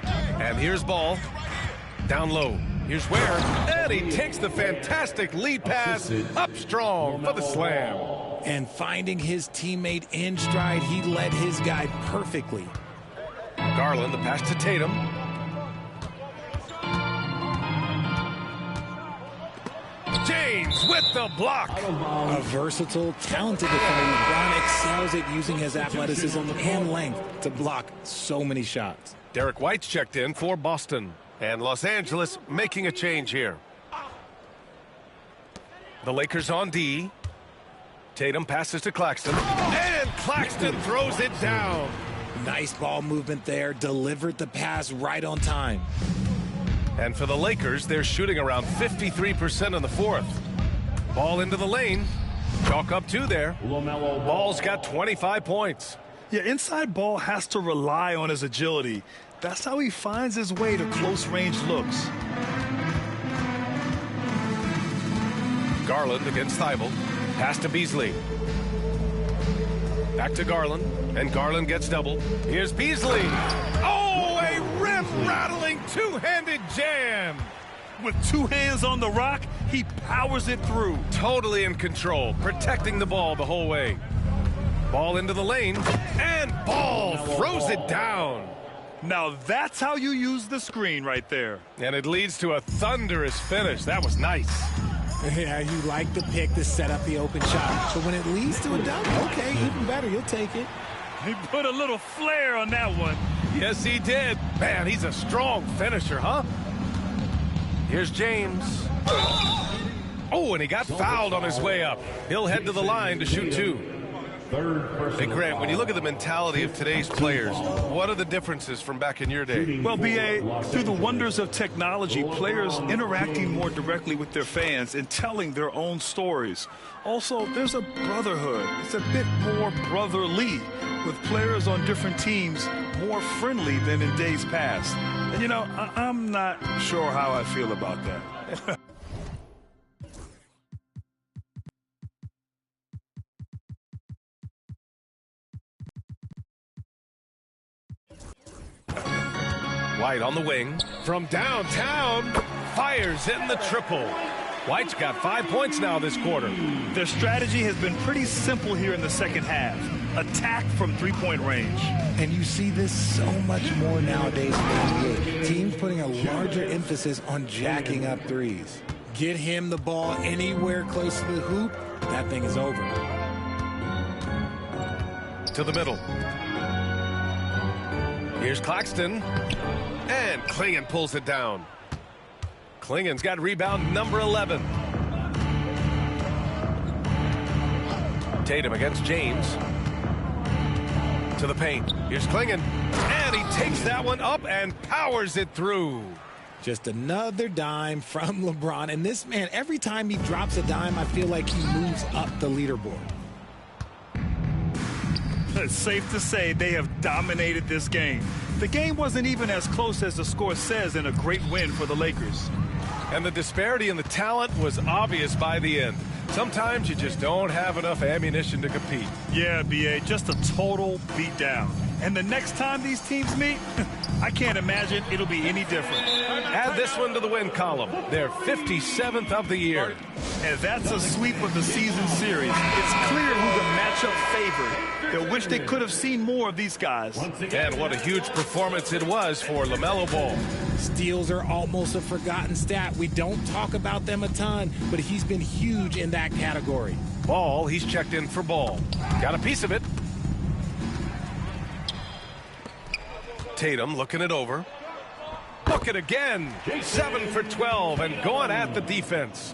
And here's Ball. Down low. Here's Ware. And he takes the fantastic lead pass up strong for the slam. And finding his teammate in stride, he led his guy perfectly. Garland, the pass to Tatum. James with the block. A versatile, talented defender. LeBron excels at using his athleticism and length to block so many shots. Derek White's checked in for Boston. And Los Angeles making a change here. The Lakers on D. Tatum passes to Claxton. And Claxton throws it down. Nice ball movement there. Delivered the pass right on time. And for the Lakers, they're shooting around 53% in the fourth. Ball into the lane. Chalk up 2 there. Ball's got 25 points. Yeah, inside Ball has to rely on his agility. That's how he finds his way to close-range looks. Garland against Thibault. Pass to Beasley. Back to Garland. And Garland gets doubled. Here's Beasley. Oh, a rim-rattling two-handed jam. With 2 hands on the rock, he powers it through. Totally in control, protecting the ball the whole way. Ball into the lane. And Ball throws it down. Now that's how you use the screen right there. And it leads to a thunderous finish. That was nice. Yeah, you like the pick to set up the open shot. But when it leads to a dunk, okay, even better, you'll take it. He put a little flair on that one. Yes, he did. Man, he's a strong finisher, huh? Here's James. Oh, and he got fouled on his way up. He'll head to the line to shoot 2. Hey, Grant, when you look at the mentality of today's players, what are the differences from back in your day? Well, B.A., through the wonders of technology, players interacting more directly with their fans and telling their own stories. Also, there's a brotherhood. It's a bit more brotherly, with players on different teams more friendly than in days past. And, you know, I'm not sure how I feel about that. White on the wing. From downtown, fires in the triple. White's got 5 points now this quarter. Their strategy has been pretty simple here in the second half. Attack from 3-point range. And you see this so much more nowadays in the NBA. Teams putting a larger emphasis on jacking up threes. Get him the ball anywhere close to the hoop, that thing is over. To the middle. Here's Claxton. And Klingon pulls it down. Klingon's got rebound number 11. Tatum against James. To the paint. Here's Klingon. And he takes that one up and powers it through. Just another dime from LeBron. And this man, every time he drops a dime, I feel like he moves up the leaderboard. It's safe to say they have dominated this game. The game wasn't even as close as the score says in a great win for the Lakers. And the disparity in the talent was obvious by the end. Sometimes you just don't have enough ammunition to compete. Yeah, B.A., just a total beatdown. And the next time these teams meet, I can't imagine it'll be any different. Add this one to the win column. They're 57th of the year. And that's a sweep of the season series. It's clear who the matchup favored. They'll wish they could have seen more of these guys. And what a huge performance it was for LaMelo Ball. Steals are almost a forgotten stat. We don't talk about them a ton, but he's been huge in that category. Ball, he's checked in for Ball. Got a piece of it. Tatum looking it over. Look it again. 7 for 12 and going at the defense.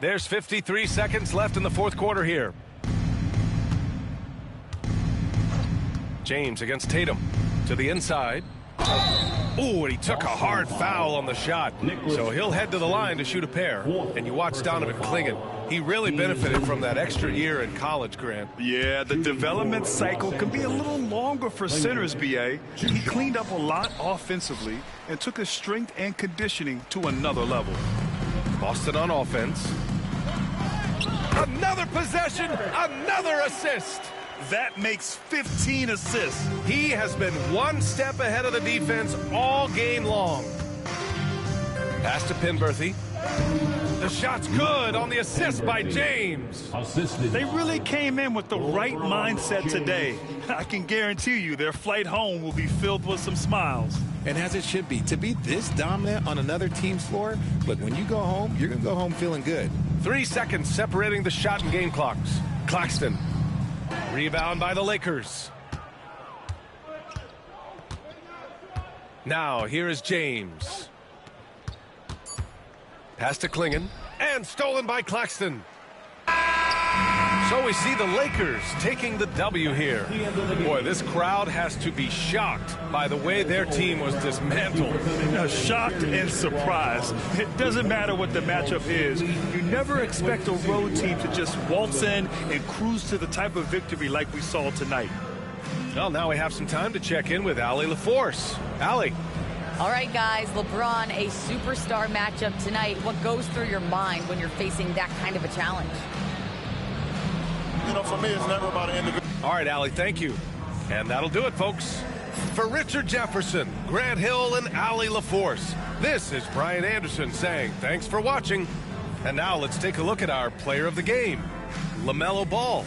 There's 53 seconds left in the fourth quarter here. James against Tatum to the inside. Ooh, and he took a hard foul on the shot. So he'll head to the line to shoot a pair. And you watch Donovan Clingan. He really benefited from that extra year in college, Grant. Yeah, the development cycle can be a little longer for centers, B.A. He cleaned up a lot offensively and took his strength and conditioning to another level. Boston on offense. Another possession, another assist. That makes 15 assists. He has been one step ahead of the defense all game long. Pass to Penberthy. The shot's good on the assist by James. They really came in with the right mindset today. I can guarantee you their flight home will be filled with some smiles. And as it should be. To be this dominant on another team's floor, look, when you go home, you're going to go home feeling good. 3 seconds separating the shot and game clocks. Claxton. Rebound by the Lakers. Now here is James. Pass to Clingan. And stolen by Claxton. So we see the Lakers taking the W here. Boy, this crowd has to be shocked by the way their team was dismantled. Shocked and surprised. It doesn't matter what the matchup is. You never expect a road team to just waltz in and cruise to the type of victory like we saw tonight. Well, now we have some time to check in with Allie LaForce. Allie. All right, guys, LeBron, a superstar matchup tonight. What goes through your mind when you're facing that kind of a challenge? You know, for me, it's never about an individual. All right, Allie, thank you. And that'll do it, folks. For Richard Jefferson, Grant Hill, and Allie LaForce, this is Brian Anderson saying thanks for watching. And now let's take a look at our player of the game, LaMelo Ball.